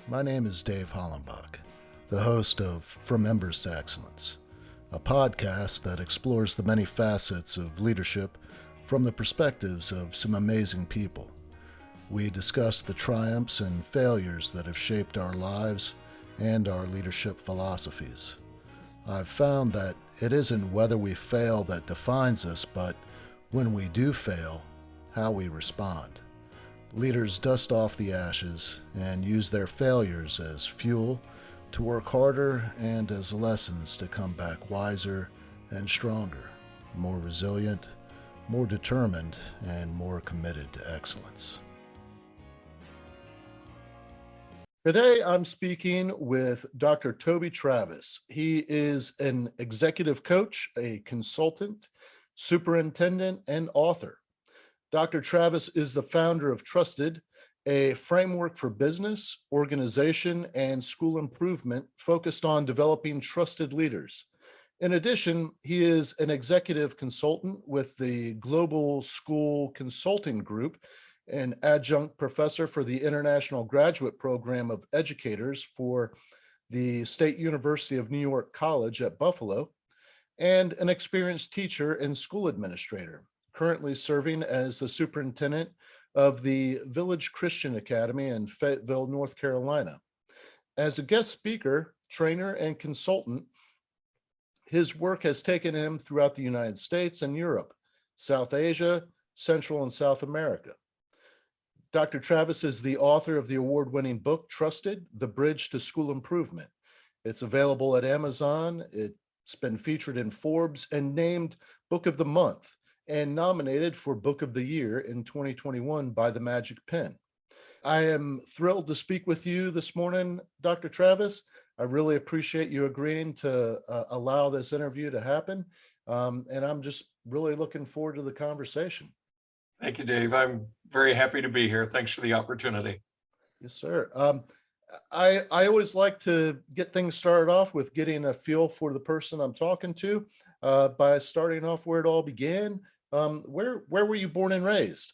My name is Dave Hollenbach, the host of From Embers to Excellence, a podcast that explores the many facets of leadership from the perspectives of some amazing people. We discuss the triumphs and failures that have shaped our lives and our leadership philosophies. I've found that it isn't whether we fail that defines us, but when we do fail, how we respond. Leaders dust off the ashes and use their failures as fuel to work harder and as lessons to come back wiser and stronger, more resilient, more determined, and more committed to excellence. Today, I'm speaking with Dr. Toby Travis. He is an executive coach, a consultant, superintendent, and author. Dr. Travis is the founder of Trusted, a framework for business, organization, and school improvement focused on developing trusted leaders. In addition, he is an executive consultant with the Global School Consulting Group, an adjunct professor for the International Graduate Program of Educators for the State University of New York College at Buffalo, and an experienced teacher and school administrator, currently serving as the superintendent of the Village Christian Academy in Fayetteville, North Carolina. As a guest speaker, trainer, and consultant, his work has taken him throughout the United States and Europe, South Asia, Central and South America. Dr. Travis is the author of the award-winning book, Trusted, The Bridge to School Improvement. It's available at Amazon. It's been featured in Forbes and named Book of the Month and nominated for Book of the Year in 2021 by the Magic Pen. I am thrilled to speak with you this morning, Dr. Travis. I really appreciate you agreeing to allow this interview to happen. And I'm just really looking forward to the conversation. Thank you, Dave. I'm very happy to be here. Thanks for the opportunity. Yes, sir. I always like to get things started off with getting a feel for the person I'm talking to by starting off where it all began. Where were you born and raised?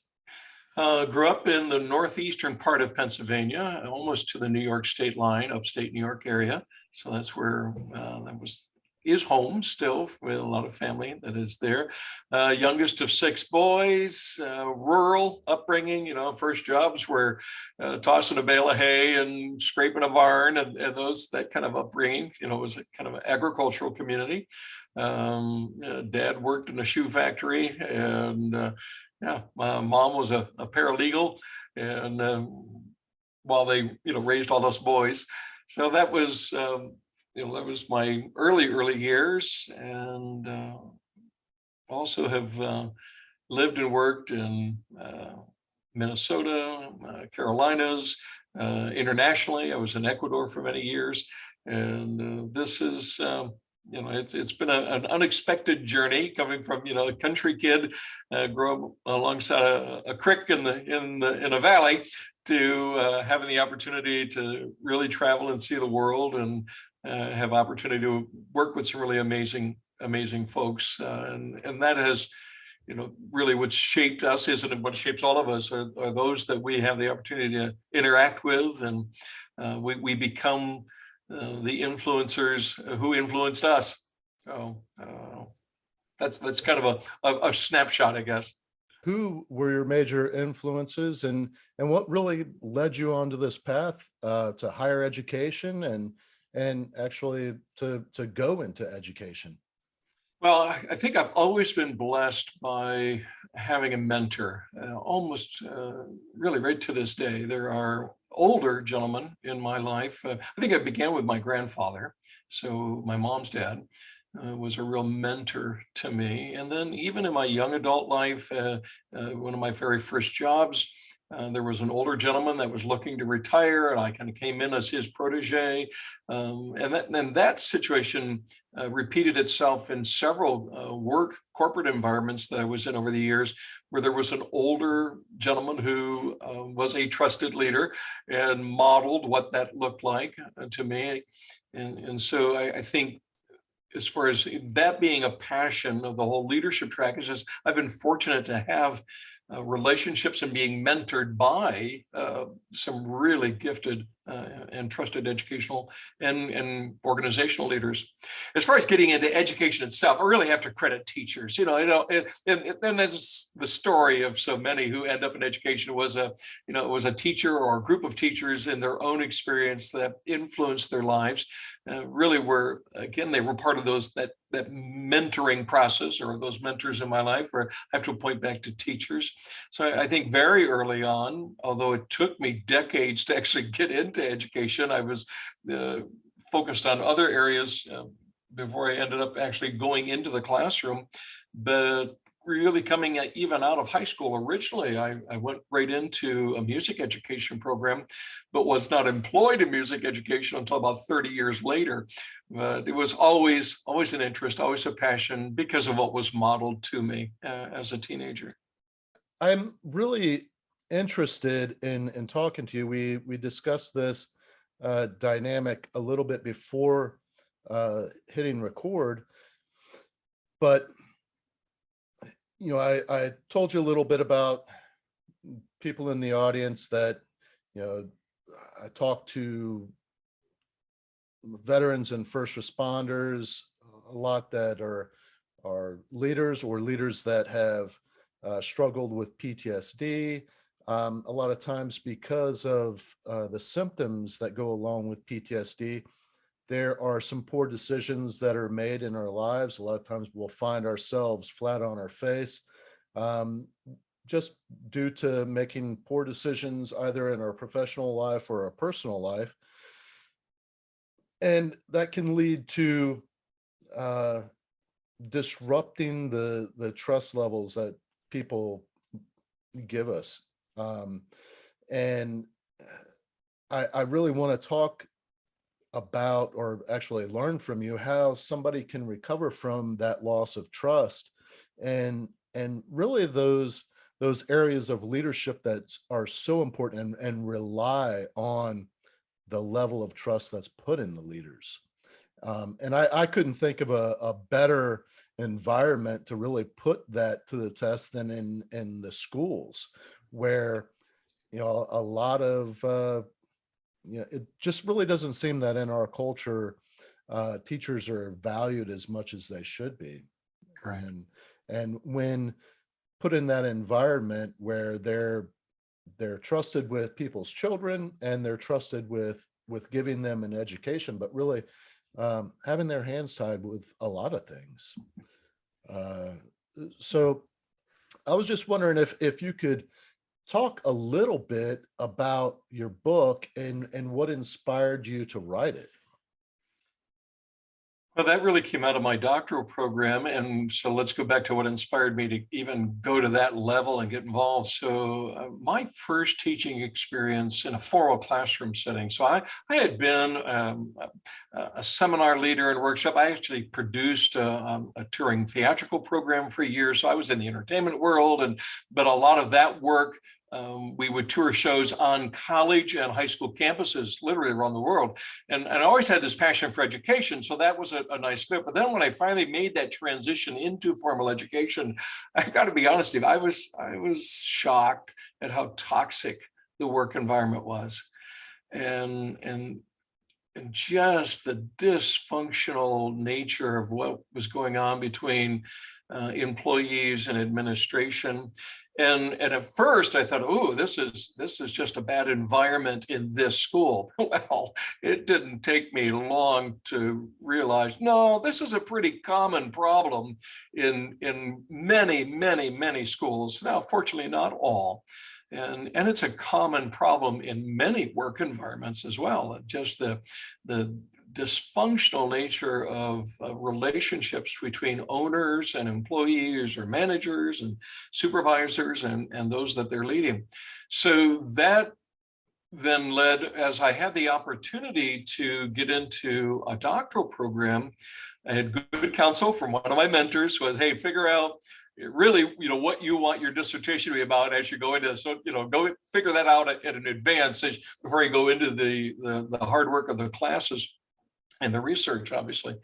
Grew up in the northeastern part of Pennsylvania, almost to the New York state line, upstate New York area. So that's where is home still with a lot of family that is there. Youngest of 6 boys, rural upbringing. First jobs were tossing a bale of hay and scraping a barn, and that kind of upbringing. It was a kind of an agricultural community. Dad worked in a shoe factory, and my mom was a paralegal, and while they raised all those boys. So that was that was my early years, and also have lived and worked in Minnesota, Carolinas, internationally. I was in Ecuador for many years, and this is it's been an unexpected journey coming from a country kid, grew up alongside a creek in a valley, to having the opportunity to really travel and see the world, and have opportunity to work with some really amazing folks, and that has really what shaped us, isn't it? What shapes all of us are those that we have the opportunity to interact with, and we become the influencers who influenced us. So that's kind of a snapshot, I guess. Who were your major influences, and what really led you onto this path to higher education and actually to go into education? Well, I think I've always been blessed by having a mentor, almost really right to this day. There are older gentlemen in my life. I think I began with my grandfather. So my mom's dad was a real mentor to me. And then even in my young adult life, one of my very first jobs, there was an older gentleman that was looking to retire, and I kind of came in as his protege. And that situation repeated itself in several corporate environments that I was in over the years, where there was an older gentleman who was a trusted leader and modeled what that looked like to me. And so I think, as far as that being a passion of the whole leadership track, is just I've been fortunate to have relationships and being mentored by some really gifted and trusted educational and organizational leaders. As far as getting into education itself, I really have to credit teachers. And that's the story of so many who end up in education. It was a teacher or a group of teachers in their own experience that influenced their lives. Really were, again, they were part of that mentoring process, or those mentors in my life, where I have to point back to teachers. So I think very early on, although it took me decades to actually get into education, I was focused on other areas before I ended up actually going into the classroom. But really coming even out of high school, originally, I went right into a music education program, but was not employed in music education until about 30 years later. But it was always an interest, always a passion, because of what was modeled to me as a teenager. I'm really interested in talking to you. We discussed this dynamic a little bit before hitting record, but I told you a little bit about people in the audience that, I talked to veterans and first responders a lot that are leaders, or leaders that have struggled with PTSD. A lot of times, because of the symptoms that go along with PTSD, there are some poor decisions that are made in our lives. A lot of times we'll find ourselves flat on our face, just due to making poor decisions either in our professional life or our personal life. And that can lead to uh, disrupting the trust levels that people give us. And I really want to talk about, or actually learn from you, how somebody can recover from that loss of trust, and really those areas of leadership that are so important, and rely on the level of trust that's put in the leaders. And I couldn't think of a better environment to really put that to the test than in the schools, where a lot of it just really doesn't seem that in our culture teachers are valued as much as they should be. Correct. And when put in that environment where they're trusted with people's children, and they're trusted with giving them an education, but really having their hands tied with a lot of things. Uh, so I was just wondering if you could talk a little bit about your book, and what inspired you to write it. Well, that really came out of my doctoral program. And so let's go back to what inspired me to even go to that level and get involved. So my first teaching experience in a formal classroom setting. So I had been a seminar leader and workshop. I actually produced a touring theatrical program for years. So I was in the entertainment world, but a lot of that work, we would tour shows on college and high school campuses literally around the world. And I always had this passion for education. So that was a nice fit. But then when I finally made that transition into formal education, I got to be honest, Steve, I was shocked at how toxic the work environment was. And just the dysfunctional nature of what was going on between employees and administration. And at first I thought, oh, this is just a bad environment in this school. Well, it didn't take me long to realize, no, this is a pretty common problem in many, many, many schools. Now, fortunately, not all. And it's a common problem in many work environments as well. Just the dysfunctional nature of relationships between owners and employees, or managers and supervisors, and those that they're leading. So that then led, as I had the opportunity to get into a doctoral program, I had good counsel from one of my mentors, was, hey, figure out really, what you want your dissertation to be about as you go into, so, go figure that out at an advance before you go into the hard work of the classes and the research, obviously.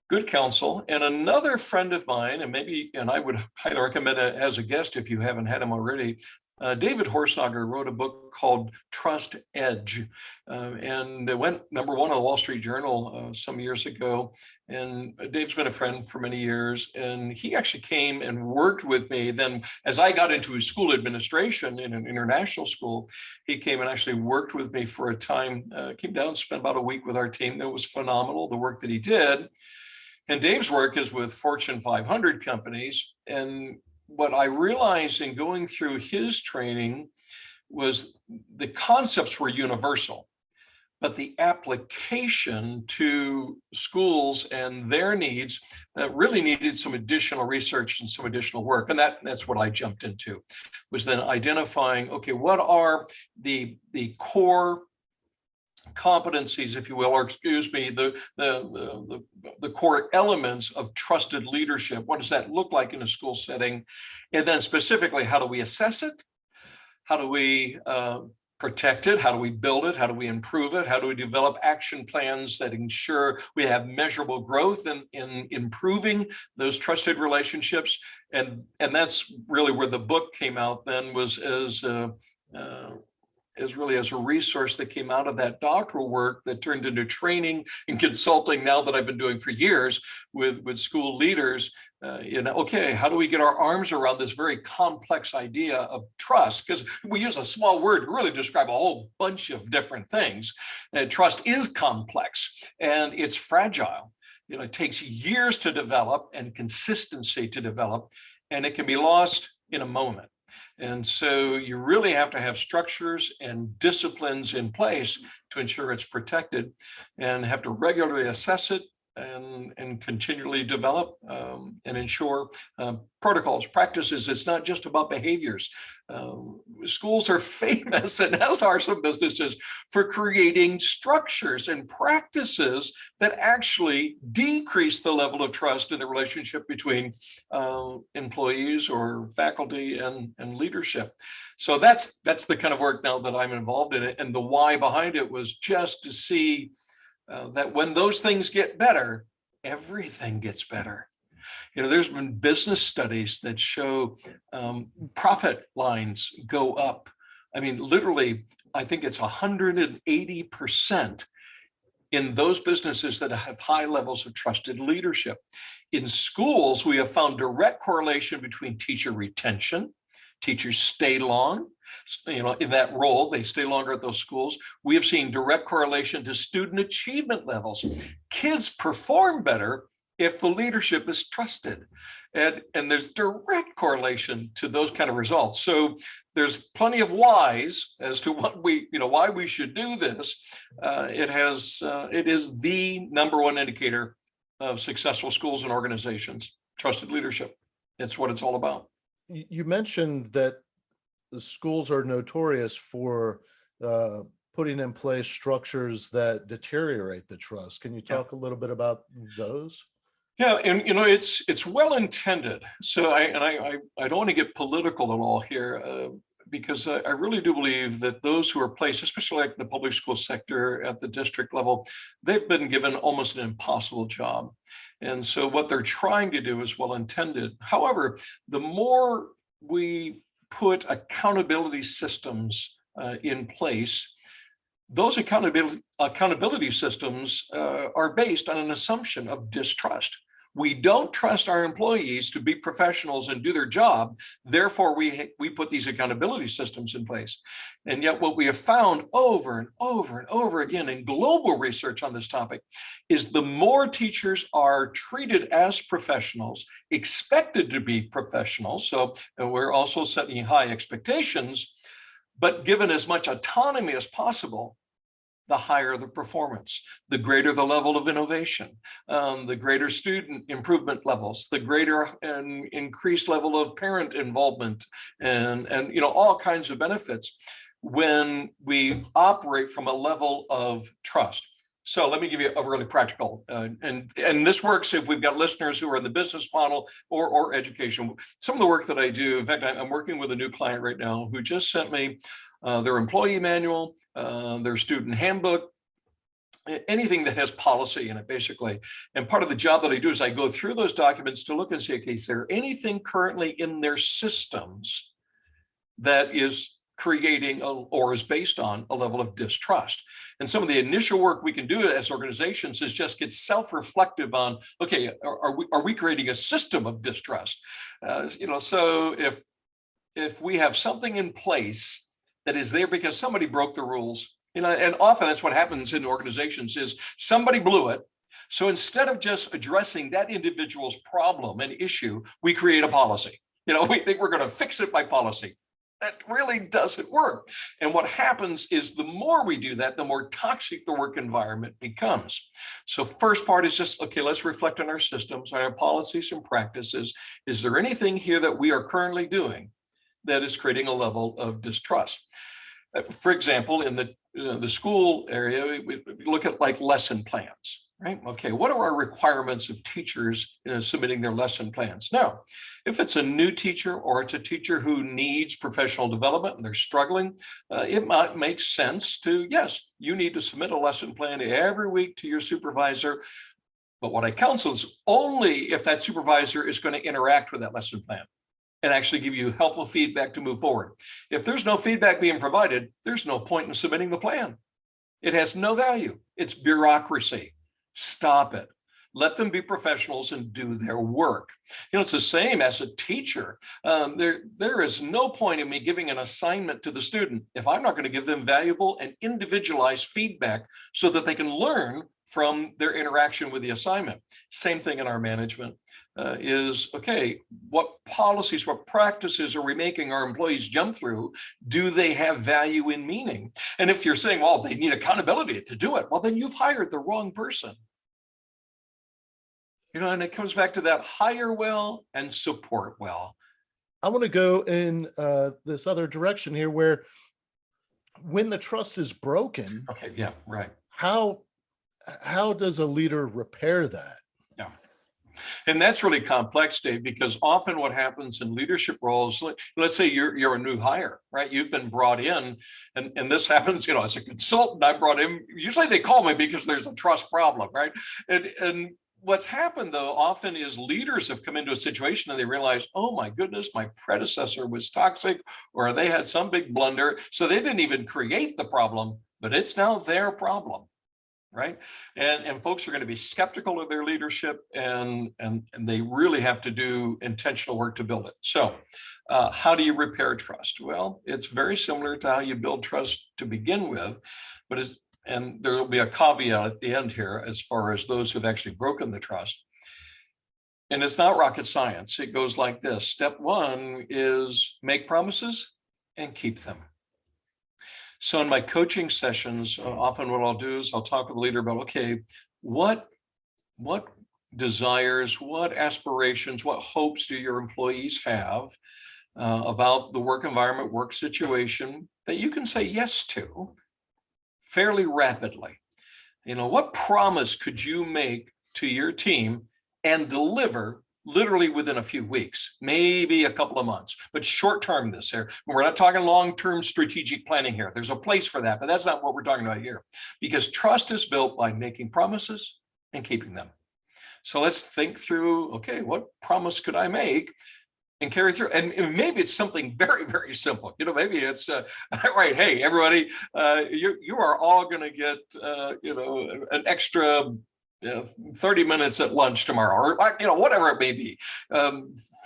good counsel. And another friend of mine, and I would highly recommend it as a guest if you haven't had him already, David Horsager wrote a book called Trust Edge, and it went #1 on the Wall Street Journal some years ago. And Dave's been a friend for many years, and he actually came and worked with me. Then, as I got into his school administration in an international school, he came and actually worked with me for a time. Came down, spent about a week with our team. It was phenomenal, the work that he did. And Dave's work is with Fortune 500 companies. And what I realized in going through his training was the concepts were universal, but the application to schools and their needs really needed some additional research and some additional work. And that's what I jumped into, was then identifying, okay, what are the core competencies, if you will, or excuse me, the core elements of trusted leadership. What does that look like in a school setting? And then specifically, how do we assess it? How do we protect it? How do we build it? How do we improve it? How do we develop action plans that ensure we have measurable growth in improving those trusted relationships? And that's really where the book came out then, was as really as a resource that came out of that doctoral work that turned into training and consulting now that I've been doing for years with school leaders. Okay, how do we get our arms around this very complex idea of trust? Because we use a small word to really describe a whole bunch of different things. Trust is complex and it's fragile. It takes years to develop and consistency to develop, and it can be lost in a moment. And so you really have to have structures and disciplines in place to ensure it's protected, and have to regularly assess it and continually develop and ensure protocols, practices. It's not just about behaviors. Schools are famous, and as are some businesses, for creating structures and practices that actually decrease the level of trust in the relationship between employees or faculty and leadership. So that's the kind of work now that I'm involved in it. And the why behind it was just to see that when those things get better, everything gets better. There's been business studies that show profit lines go up. I mean, literally, I think it's 180% in those businesses that have high levels of trusted leadership. In schools, we have found direct correlation between teacher retention. Teachers stay long, in that role, they stay longer at those schools. We have seen direct correlation to student achievement levels. Kids perform better if the leadership is trusted. And there's direct correlation to those kind of results. So there's plenty of whys as to why we should do this. It is the #1 indicator of successful schools and organizations, trusted leadership. It's what it's all about. You mentioned that the schools are notorious for putting in place structures that deteriorate the trust. Can you talk a little bit about those? Yeah, and it's well intended. So I don't want to get political at all here, because I really do believe that those who are placed, especially like the public school sector at the district level, they've been given almost an impossible job. And so what they're trying to do is well intended. However, the more we put accountability systems in place, those accountability systems are based on an assumption of distrust. We don't trust our employees to be professionals and do their job. Therefore, we put these accountability systems in place. And yet what we have found over and over and over again in global research on this topic is the more teachers are treated as professionals, expected to be professionals, so we're also setting high expectations, but given as much autonomy as possible, the higher the performance, the greater the level of innovation, the greater student improvement levels, the greater and increased level of parent involvement, and all kinds of benefits when we operate from a level of trust. So let me give you a really practical, and this works if we've got listeners who are in the business model or education. Some of the work that I do, in fact, I'm working with a new client right now who just sent me their employee manual, their student handbook, anything that has policy in it, basically. And part of the job that I do is I go through those documents to look and see, okay, is there anything currently in their systems that is creating or is based on a level of distrust. And some of the initial work we can do as organizations is just get self-reflective on, okay, are we creating a system of distrust? So if we have something in place that is there because somebody broke the rules, and often that's what happens in organizations is somebody blew it. So instead of just addressing that individual's problem and issue, we create a policy. We think we're going to fix it by policy. That really doesn't work. And what happens is the more we do that, the more toxic the work environment becomes. So first part is just, okay, let's reflect on our systems, our policies and practices. Is there anything here that we are currently doing that is creating a level of distrust? For example, in the school area, we look at like lesson plans. Right? Okay, what are our requirements of teachers submitting their lesson plans? Now, if it's a new teacher or it's a teacher who needs professional development and they're struggling, it might make sense to, yes, you need to submit a lesson plan every week to your supervisor. But what I counsel is only if that supervisor is going to interact with that lesson plan and actually give you helpful feedback to move forward. If there's no feedback being provided, there's no point in submitting the plan. It has no value. It's bureaucracy. Stop it. Let them be professionals and do their work. It's the same as a teacher. There is no point in me giving an assignment to the student if I'm not going to give them valuable and individualized feedback so that they can learn from their interaction with the assignment. Same thing in our management is, okay, what policies, what practices are we making our employees jump through? Do they have value and meaning? And if you're saying, well, they need accountability to do it, well, then you've hired the wrong person. And it comes back to that hire well and support well. I want to go in this other direction here where when the trust is broken, okay, yeah, right. How does a leader repair that? Yeah. And that's really complex, Dave, because often what happens in leadership roles, let's say you're a new hire, right? You've been brought in, and this happens, as a consultant, I'm brought in. Usually they call me because there's a trust problem, right? And what's happened, though, often is leaders have come into a situation and they realize, oh my goodness, my predecessor was toxic, or they had some big blunder. So they didn't even create the problem, but it's now their problem. Right. And folks are going to be skeptical of their leadership, and they really have to do intentional work to build it. So how do you repair trust? Well, it's very similar to how you build trust to begin with, and there will be a caveat at the end here as far as those who've actually broken the trust. And it's not rocket science. It goes like this. Step one is make promises and keep them. So in my coaching sessions, often what I'll do is I'll talk with the leader about, okay, what desires, what aspirations, what hopes do your employees have about the work environment, work situation that you can say yes to fairly rapidly? What promise could you make to your team and deliver literally within a few weeks, maybe a couple of months, but short-term this here. We're not talking long-term strategic planning here. There's a place for that, but that's not what we're talking about here, because trust is built by making promises and keeping them. So let's think through, okay, what promise could I make and carry through? And maybe it's something very, very simple. Maybe it's, right, hey, everybody, you are all going to get, an extra 30 minutes at lunch tomorrow, or whatever it may be.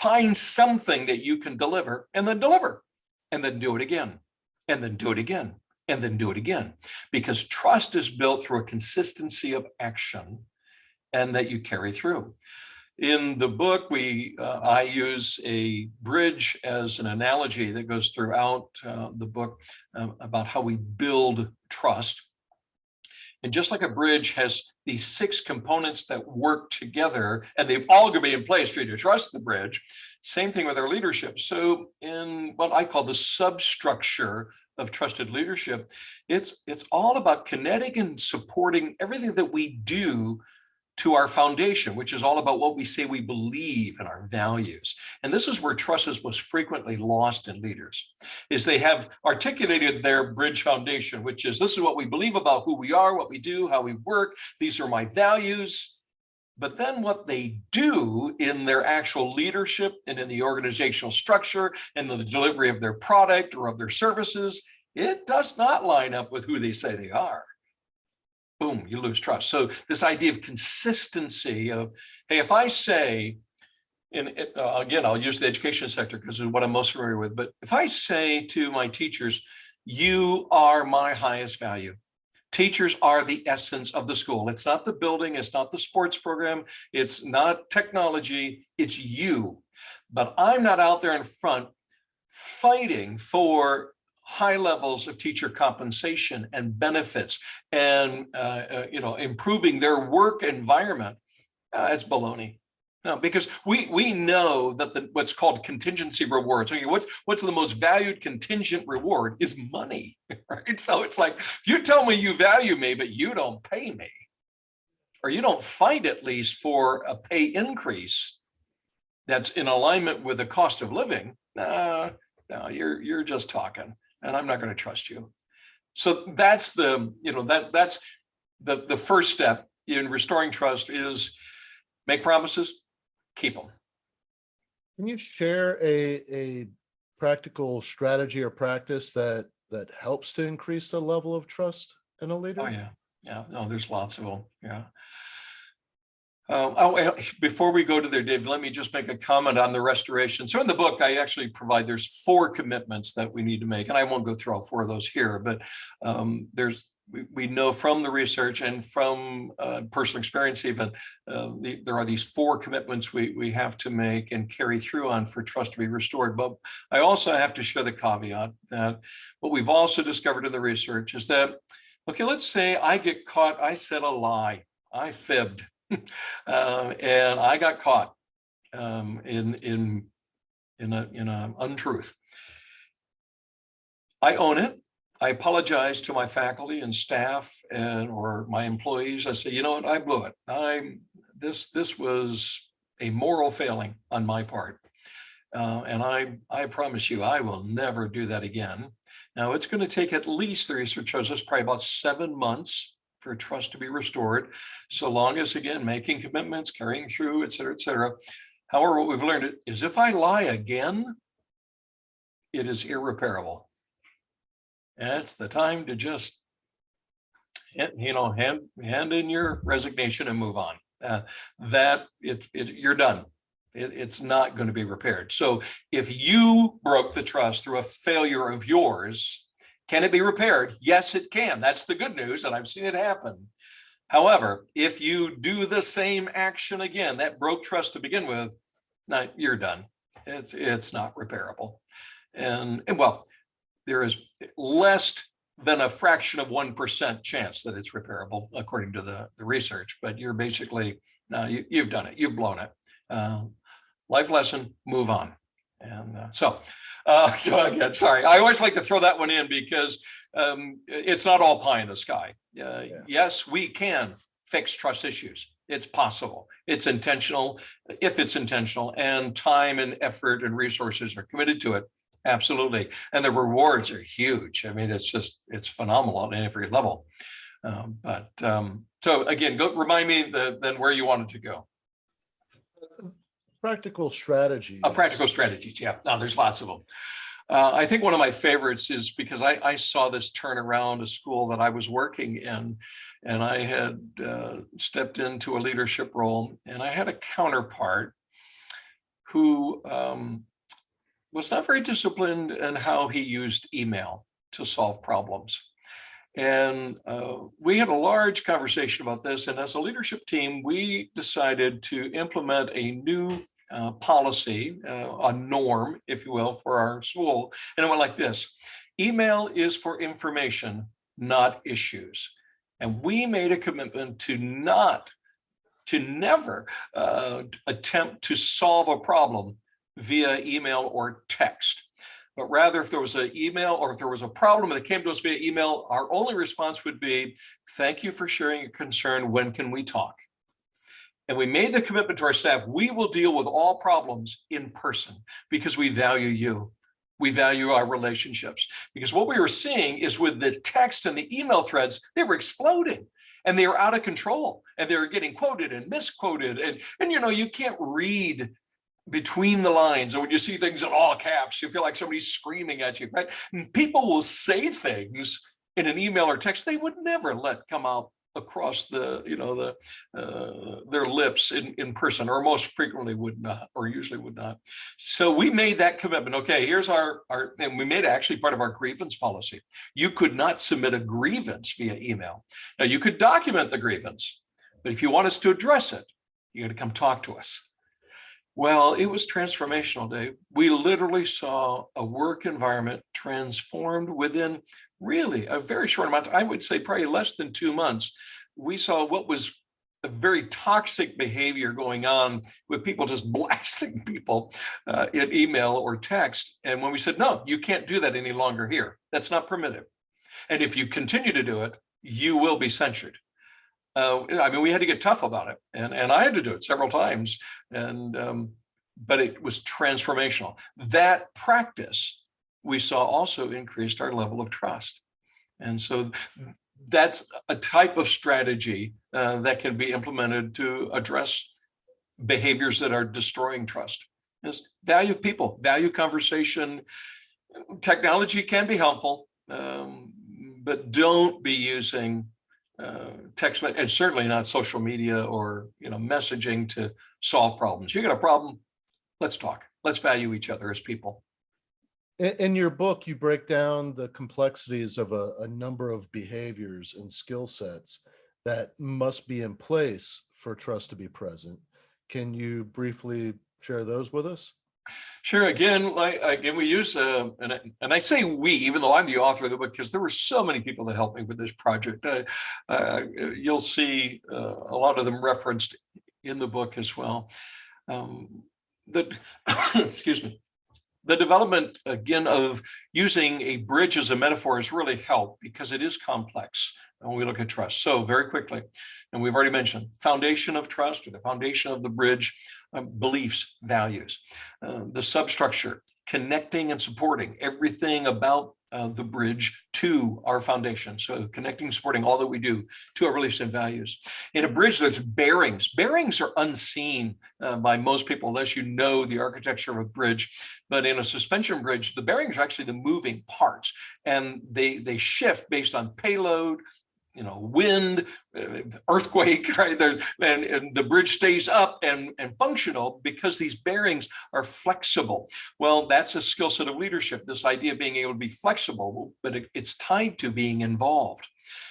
Find something that you can deliver, and then deliver, and then do it again, and then do it again, and then do it again. Because trust is built through a consistency of action, and that you carry through. In the book, I use a bridge as an analogy that goes throughout the book about how we build trust. And just like a bridge has these 6 components that work together, and they've all going to be in place for you to trust the bridge, same thing with our leadership. So in what I call the substructure of trusted leadership, it's all about kinetic and supporting everything that we do to our foundation, which is all about what we say we believe and our values. And this is where trust is most frequently lost in leaders, is they have articulated their bridge foundation, which is, this is what we believe about who we are, what we do, how we work. These are my values. But then what they do in their actual leadership and in the organizational structure and the delivery of their product or of their services, it does not line up with who they say they are. Boom, you lose trust. So this idea of consistency of, hey, if I say, and again, I'll use the education sector because it's what I'm most familiar with, but if I say to my teachers, you are my highest value. Teachers are the essence of the school. It's not the building, it's not the sports program, it's not technology, it's you. But I'm not out there in front fighting for high levels of teacher compensation and benefits and improving their work environment. It's baloney. No, because we know that what's called contingency rewards. Okay, what's the most valued contingent reward is money, right? So it's like, you tell me you value me, but you don't pay me, or you don't fight at least for a pay increase that's in alignment with the cost of living. No, you're just talking, and I'm not going to trust you. So that's that's the first step in restoring trust is make promises, keep them. Can you share a practical strategy or practice that helps to increase the level of trust in a leader? Oh yeah. No, there's lots of them. Yeah. Before we go to there, Dave, let me just make a comment on the restoration. So in the book, I actually provide, there's 4 commitments that we need to make, and I won't go through all 4 of those here, but we know from the research and from personal experience even, there are these 4 commitments we have to make and carry through on for trust to be restored. But I also have to share the caveat that what we've also discovered in the research is that, okay, let's say I get caught, I said a lie, I fibbed. And I got caught in an untruth. I own it. I apologize to my faculty and staff or my employees. I say, you know what, I blew it. This was a moral failing on my part. And I promise you, I will never do that again. Now, it's going to take at least, the research shows us, probably about 7 months for trust to be restored, so long as, again, making commitments, carrying through, et cetera, et cetera. However, what we've learned is if I lie again, it is irreparable. And it's the time to just, hand in your resignation and move on. You're done. It's not going to be repaired. So if you broke the trust through a failure of yours, can it be repaired? Yes, it can. That's the good news, and I've seen it happen. However, if you do the same action again, that broke trust to begin with, now you're done. It's not repairable. And well, there is less than a fraction of 1% chance that it's repairable, according to the research. But you're basically, you've done it. You've blown it. Life lesson, move on. And so again, sorry, I always like to throw that one in because it's not all pie in the sky. Yes, we can fix trust issues. It's possible. It's intentional, if it's intentional, and time and effort and resources are committed to it. Absolutely. And the rewards are huge. I mean, it's phenomenal on every level. So again, remind me then where you wanted to go. Practical strategies. Practical strategies. Yeah, there's lots of them. I think one of my favorites is because I saw this turn around a school that I was working in, and I had stepped into a leadership role, and I had a counterpart who was not very disciplined in how he used email to solve problems. And we had a large conversation about this. And as a leadership team, we decided to implement a new policy, a norm, if you will, for our school. And it went like this: email is for information, not issues. And we made a commitment to never attempt to solve a problem via email or text. But rather, if there was an email or if there was a problem that came to us via email, our only response would be, thank you for sharing your concern. When can we talk? And we made the commitment to our staff, we will deal with all problems in person because we value you. We value our relationships. Because what we were seeing is with the text and the email threads, they were exploding and they were out of control and they were getting quoted and misquoted. And you know, you can't read between the lines, and when you see things in all caps, you feel like somebody's screaming at you, right? And people will say things in an email or text they would never let come out across the, you know, their lips in person, or most frequently would not, or usually would not. So we made that commitment. Okay, here's our, and we made it actually part of our grievance policy. You could not submit a grievance via email. Now you could document the grievance, but if you want us to address it, you got to come talk to us. Well, it was transformational, Dave. We literally saw a work environment transformed within really a very short amount. I would say probably less than 2 months. We saw what was a very toxic behavior going on with people just blasting people in email or text. And when we said, no, you can't do that any longer here. That's not permitted. And if you continue to do it, you will be censured. I mean, we had to get tough about it, and I had to do it several times, and but it was transformational. That practice we saw also increased our level of trust, and so that's a type of strategy that can be implemented to address behaviors that are destroying trust. Is value people, value conversation. Technology can be helpful, but don't be using text, and certainly not social media or, you know, messaging to solve problems. You got a problem, let's talk. Let's value each other as people. In your book, you break down the complexities of a number of behaviors and skill sets that must be in place for trust to be present. Can you briefly share those with us? Sure. Again, we use and I say we, even though I'm the author of the book, because there were so many people that helped me with this project. You'll see a lot of them referenced in the book as well. Excuse me. The development, again, of using a bridge as a metaphor has really helped because it is complex when we look at trust. So very quickly, and we've already mentioned, foundation of trust, or the foundation of the bridge, beliefs, values, the substructure, connecting and supporting everything about the bridge to our foundation. So connecting, supporting all that we do to our beliefs and values. In a bridge, there's bearings. Bearings are unseen by most people unless you know the architecture of a bridge. But in a suspension bridge, the bearings are actually the moving parts, and they shift based on payload, you know, wind, earthquake, right? And the bridge stays up and functional because these bearings are flexible. Well, that's a skill set of leadership, this idea of being able to be flexible, but it's tied to being involved.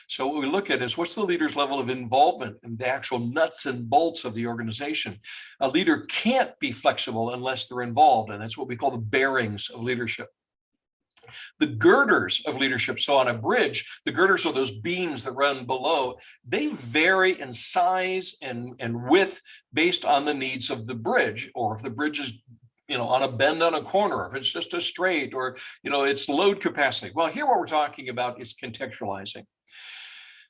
So what we look at is, what's the leader's level of involvement in the actual nuts and bolts of the organization? A leader can't be flexible unless they're involved, and that's what we call the bearings of leadership. The girders of leadership. So on a bridge, the girders are those beams that run below. They vary in size and width based on the needs of the bridge, or if the bridge is, you know, on a bend on a corner, if it's just a straight, or, you know, it's load capacity. Well, here what we're talking about is contextualizing.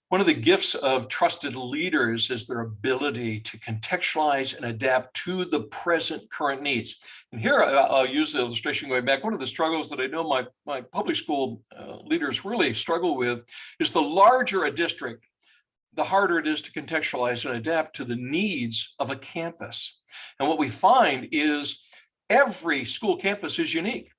One of the gifts of trusted leaders is their ability to contextualize and adapt to the present current needs. And here I'll use the illustration going back. One of the struggles that I know my public school leaders really struggle with is, the larger a district, the harder it is to contextualize and adapt to the needs of a campus. And what we find is every school campus is unique.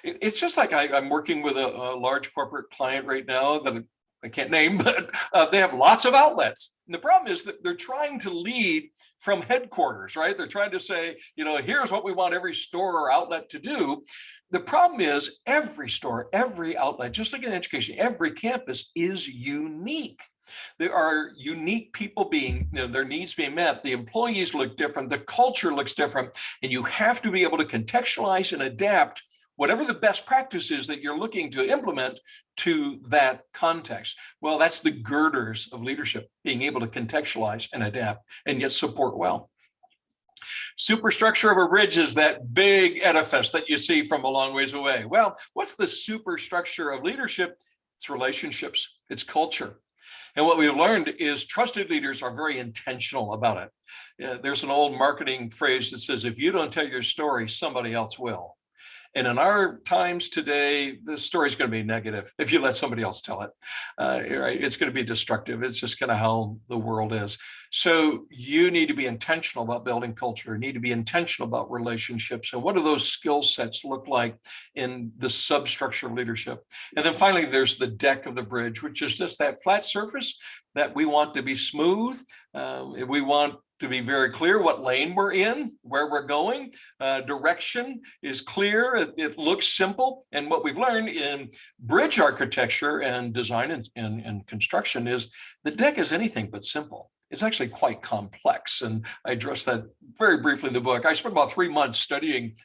It's just like I'm working with a large corporate client right now that I can't name, but they have lots of outlets. And the problem is that they're trying to lead from headquarters, right? They're trying to say, you know, here's what we want every store or outlet to do. The problem is every store, every outlet, just like in education, every campus is unique. There are unique people being, you know, their needs being met. The employees look different. The culture looks different. And you have to be able to contextualize and adapt whatever the best practice is that you're looking to implement to that context. Well, that's the girders of leadership, being able to contextualize and adapt and yet support well. Superstructure of a bridge is that big edifice that you see from a long ways away. Well, what's the superstructure of leadership? It's relationships, it's culture. And what we've learned is trusted leaders are very intentional about it. There's an old marketing phrase that says, if you don't tell your story, somebody else will. And in our times today, the story is going to be negative if you let somebody else tell it. Right? It's going to be destructive. It's just kind of how the world is. So you need to be intentional about building culture. You need to be intentional about relationships. And what do those skill sets look like in the substructure of leadership? And then finally, there's the deck of the bridge, which is just that flat surface that we want to be smooth. We want to be very clear what lane we're in, where we're going. Direction is clear. It looks simple. And what we've learned in bridge architecture and design and construction is the deck is anything but simple. It's actually quite complex. And I address that very briefly in the book. I spent about 3 months studying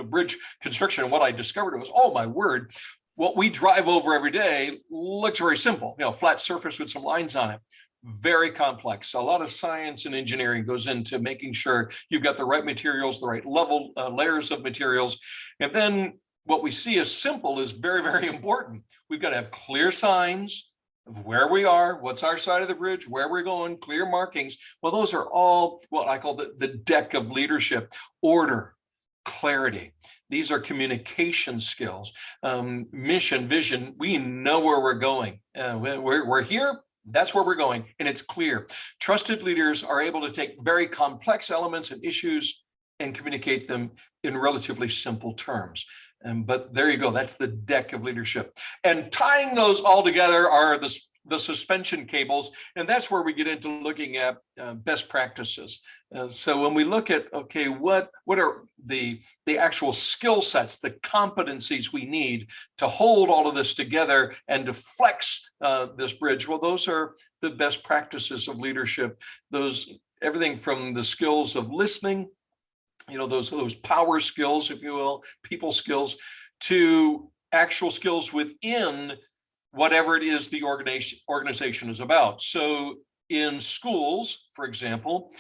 bridge construction. And what I discovered was, oh my word, what we drive over every day looks very simple, flat surface with some lines on it. Very complex. A lot of science and engineering goes into making sure you've got the right materials, the right level, layers of materials. And then what we see as simple is very, very important. We've got to have clear signs of where we are, what's our side of the bridge, where we're going, clear markings. Well, those are all what I call the deck of leadership. Order, clarity. These are communication skills, mission, vision. We know where we're going. We're here. That's where we're going, and it's clear. Trusted leaders are able to take very complex elements and issues and communicate them in relatively simple terms. But there you go. That's the deck of leadership. And tying those all together are the suspension cables, and that's where we get into looking at best practices. So when we look at, okay, what are the actual skill sets, the competencies we need to hold all of this together and to flex this bridge? Well, those are the best practices of leadership. Everything from the skills of listening, those power skills, if you will, people skills, to actual skills within whatever it is the organization is about. So in schools, for example,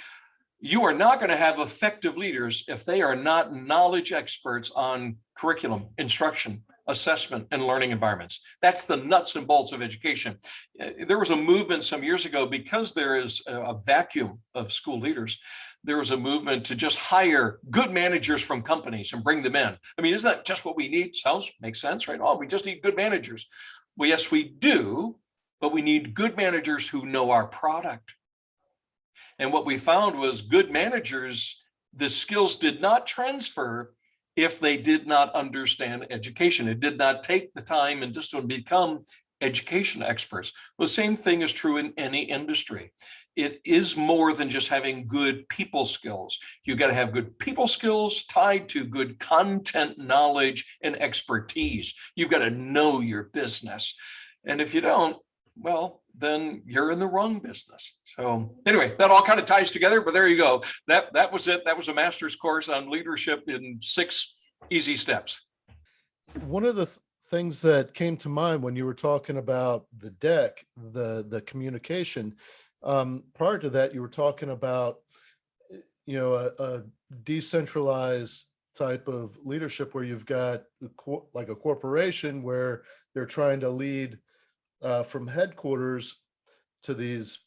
you are not going to have effective leaders if they are not knowledge experts on curriculum, instruction, assessment, and learning environments. That's the nuts and bolts of education. There was a movement some years ago, because there is a vacuum of school leaders. There was a movement to just hire good managers from companies and bring them in. I mean, isn't that just what we need? Makes sense, right? Oh, we just need good managers. Well, yes, we do, but we need good managers who know our product. And what we found was good managers, the skills did not transfer if they did not understand education. It did not take the time and just to become education experts. Well, the same thing is true in any industry. It is more than just having good people skills. You've got to have good people skills tied to good content knowledge and expertise. You've got to know your business. And if you don't, well, then you're in the wrong business. So anyway, that all kind of ties together, but there you go. That was it. That was a master's course on leadership in 6 easy steps. One of the things that came to mind when you were talking about the deck, the communication, prior to that, you were talking about, a decentralized type of leadership where you've got like a corporation where they're trying to lead from headquarters to these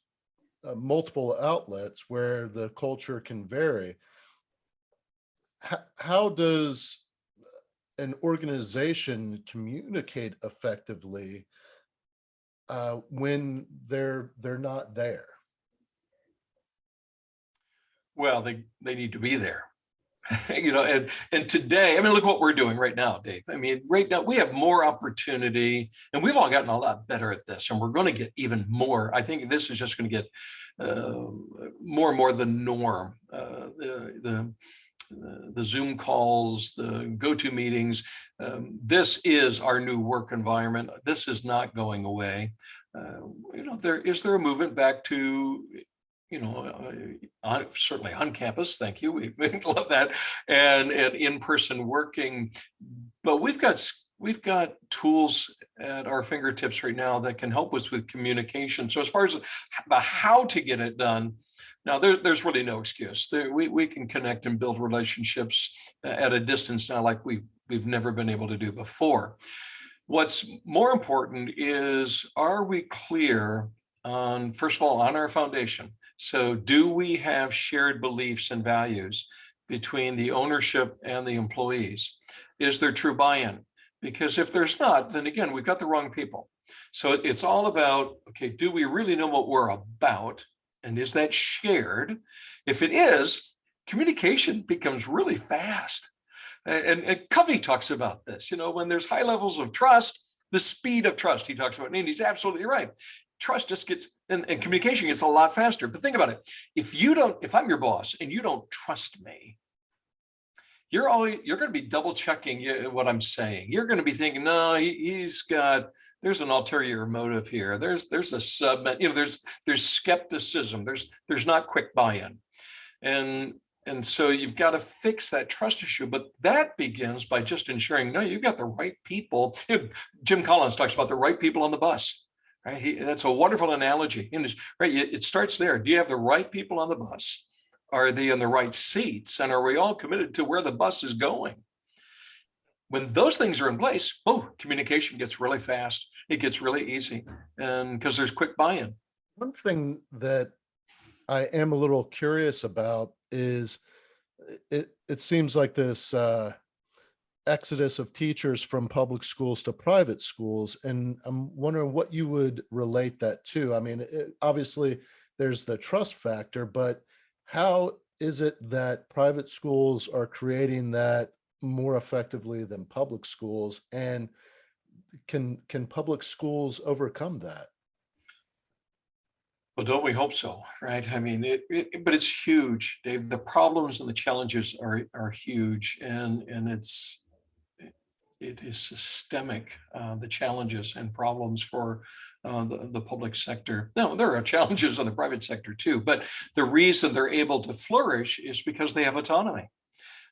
multiple outlets where the culture can vary. How does an organization communicate effectively when they're not there? Well, they need to be there. And today, I mean, look what we're doing right now, Dave. I mean, right now we have more opportunity, and we've all gotten a lot better at this, and we're going to get even more. I think this is just going to get more and more the norm. The Zoom calls, the go-to meetings. This is our new work environment. This is not going away. Is there a movement back to, certainly on campus, thank you, we love that, and in-person working, but we've got tools at our fingertips right now that can help us with communication. So as far as the how to get it done, now there's really no excuse. We can connect and build relationships at a distance now like we've never been able to do before. What's more important is, are we clear on, first of all, on our foundation. So do we have shared beliefs and values between the ownership and the employees? Is there true buy-in? Because if there's not, then again, we've got the wrong people. So it's all about, okay, do we really know what we're about? And is that shared? If it is, communication becomes really fast. And Covey talks about this, when there's high levels of trust, the speed of trust he talks about, and he's absolutely right. Trust just gets, and communication gets a lot faster. But think about it. If I'm your boss and you don't trust me, you're going to be double checking what I'm saying. You're going to be thinking, no, there's an ulterior motive here. There's a sub, there's skepticism. There's not quick buy-in. And so you've got to fix that trust issue, but that begins by just ensuring, no, you've got the right people. Jim Collins talks about the right people on the bus, right? That's a wonderful analogy. And right, it starts there. Do you have the right people on the bus? Are they in the right seats? And are we all committed to where the bus is going? When those things are in place, communication gets really fast. It gets really easy, and because there's quick buy-in. One thing that I am a little curious about is it seems like this exodus of teachers from public schools to private schools, and I'm wondering what you would relate that to. I mean, obviously there's the trust factor, but how is it that private schools are creating that more effectively than public schools, and can public schools overcome that? Well, don't we hope so, right? I mean, but it's huge, Dave. The problems and the challenges are huge, and it is systemic. The challenges and problems for the public sector. No, there are challenges on the private sector too, but the reason they're able to flourish is because they have autonomy.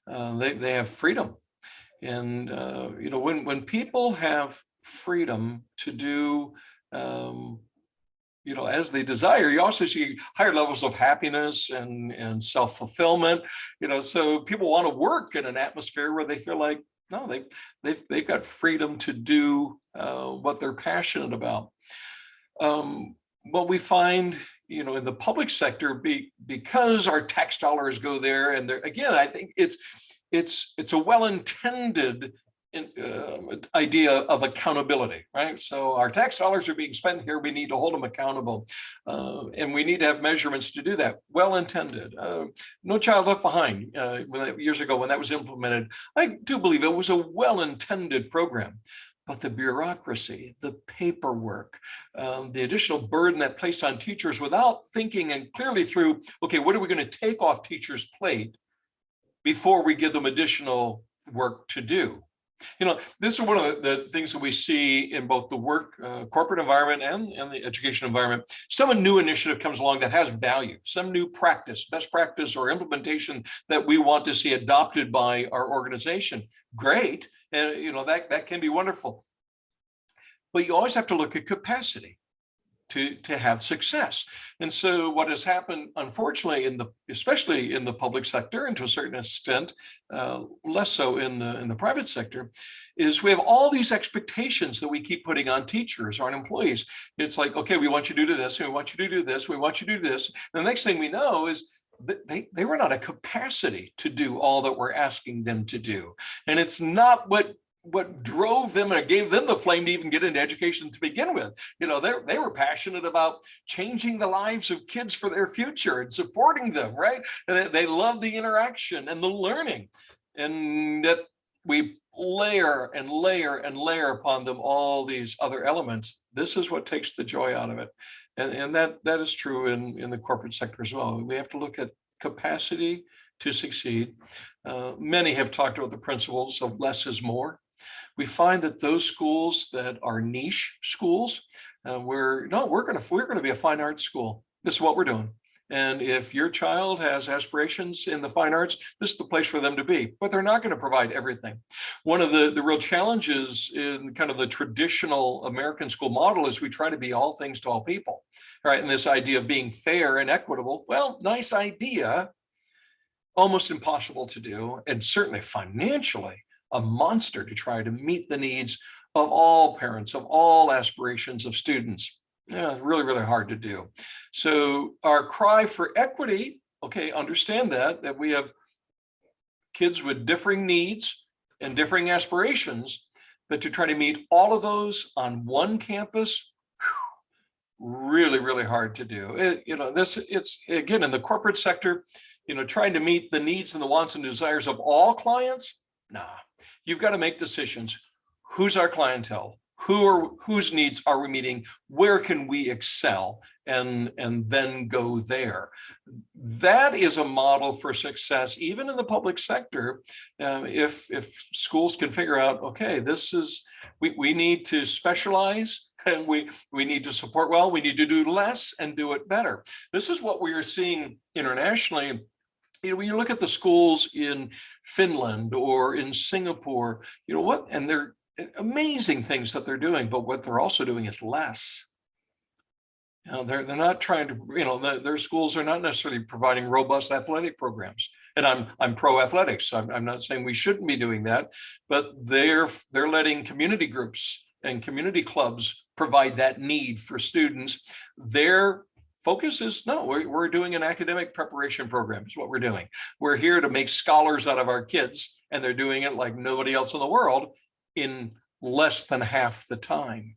They have freedom, and when people have freedom to do as they desire, you also see higher levels of happiness and self-fulfillment. So people want to work in an atmosphere where they feel like, no, they've got freedom to do what they're passionate about. What we find, in the public sector, because our tax dollars go there, and again, I think it's a well-intended idea of accountability, right? So our tax dollars are being spent here. We need to hold them accountable, and we need to have measurements to do that. Well intended. No Child Left Behind. Years ago, when that was implemented, I do believe it was a well-intended program. But the bureaucracy, the paperwork, the additional burden that placed on teachers without thinking and clearly through, okay, what are we going to take off teachers' plate before we give them additional work to do? This is one of the things that we see in both the work, corporate environment and the education environment. Some new initiative comes along that has value, some new practice, best practice or implementation that we want to see adopted by our organization. Great. And, that can be wonderful. But you always have to look at capacity to have success. And so what has happened, unfortunately, especially in the public sector, and to a certain extent, less so in the private sector, is we have all these expectations that we keep putting on teachers, on employees. It's like, okay, we want you to do this, and we want you to do this, we want you to do this. And the next thing we know is they run out of capacity to do all that we're asking them to do. And it's not what drove them and gave them the flame to even get into education to begin with. They were passionate about changing the lives of kids for their future and supporting them, right? And they love the interaction and the learning, and that we layer and layer and layer upon them all these other elements. This is what takes the joy out of it. And that is true in the corporate sector as well. We have to look at capacity to succeed. Many have talked about the principles of less is more. We find that those schools that are niche schools, we're going to be a fine arts school. This is what we're doing. And if your child has aspirations in the fine arts, this is the place for them to be. But they're not going to provide everything. One of the real challenges in kind of the traditional American school model is we try to be all things to all people, right? And this idea of being fair and equitable, well, nice idea, almost impossible to do, and certainly financially a monster to try to meet the needs of all parents, of all aspirations of students. Yeah, really, really hard to do. So our cry for equity, okay, understand that we have kids with differing needs and differing aspirations, but to try to meet all of those on one campus, really, really hard to do. It's again, in the corporate sector, trying to meet the needs and the wants and desires of all clients. Nah, you've got to make decisions. Who's our clientele? Whose needs are we meeting? Where can we excel? And then go there. That is a model for success, even in the public sector. If schools can figure out, okay, we need to specialize, and we need to support well, we need to do less and do it better. This is what we are seeing internationally. When you look at the schools in Finland or in Singapore, and they're amazing things that they're doing, but what they're also doing is less. They're not trying to, their schools are not necessarily providing robust athletic programs. And I'm pro athletics. So I'm not saying we shouldn't be doing that, but they're letting community groups and community clubs provide that need for students. Their focus is, no, we're doing an academic preparation program is what we're doing. We're here to make scholars out of our kids, and they're doing it like nobody else in the world in less than half the time.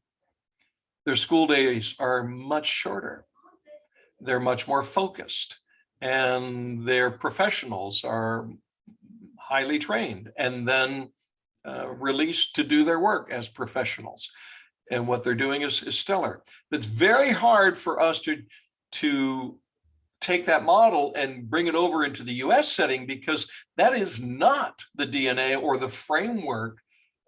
Their school days are much shorter. They're much more focused, and their professionals are highly trained and then released to do their work as professionals. And what they're doing is stellar. It's very hard for us to take that model and bring it over into the US setting, because that is not the DNA or the framework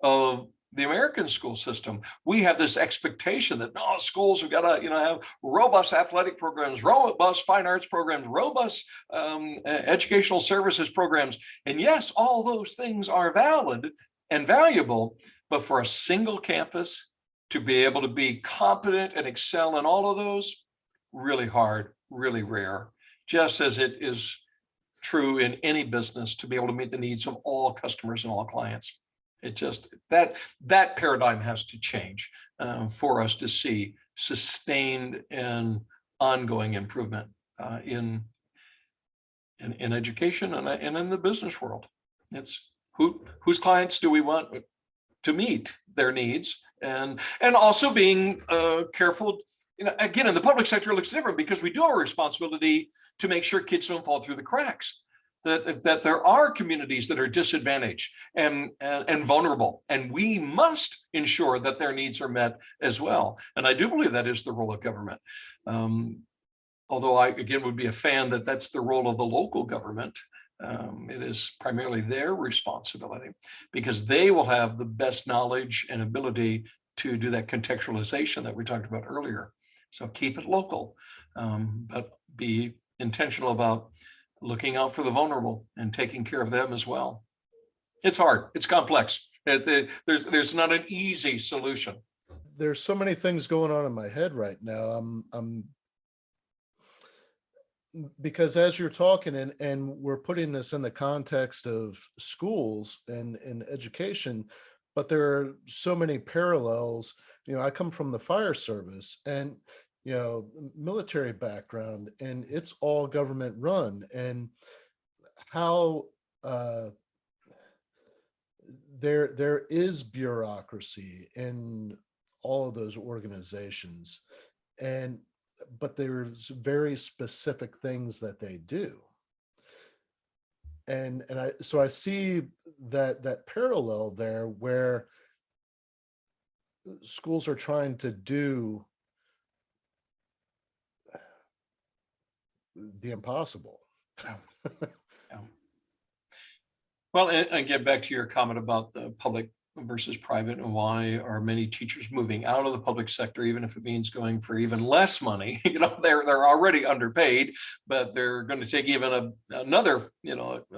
of the American school system. We have this expectation that schools have got to, have robust athletic programs, robust fine arts programs, robust educational services programs. And yes, all those things are valid and valuable, but for a single campus to be able to be competent and excel in all of those, really hard, really rare, just as it is true in any business to be able to meet the needs of all customers and all clients. It just, that paradigm has to change for us to see sustained and ongoing improvement in education and in the business world. It's whose clients do we want to meet their needs, and also being careful. Again, in the public sector, it looks different because we do have a responsibility to make sure kids don't fall through the cracks. That there are communities that are disadvantaged and vulnerable, and we must ensure that their needs are met as well. And I do believe that is the role of government. Although I, again, would be a fan that that's the role of the local government. It is primarily their responsibility, because they will have the best knowledge and ability to do that contextualization that we talked about earlier. So keep it local, but be intentional about looking out for the vulnerable and taking care of them as well. It's hard, it's complex. There's not an easy solution. There's so many things going on in my head right now. Because as you're talking and we're putting this in the context of schools and education, but there are so many parallels. I come from the fire service and, military background, and it's all government run, and how there is bureaucracy in all of those organizations, but there's very specific things that they do. And I see that parallel there, where schools are trying to do the impossible. Yeah. Well, and get back to your comment about the public versus private, and why are many teachers moving out of the public sector, even if it means going for even less money. They're already underpaid, but they're going to take even another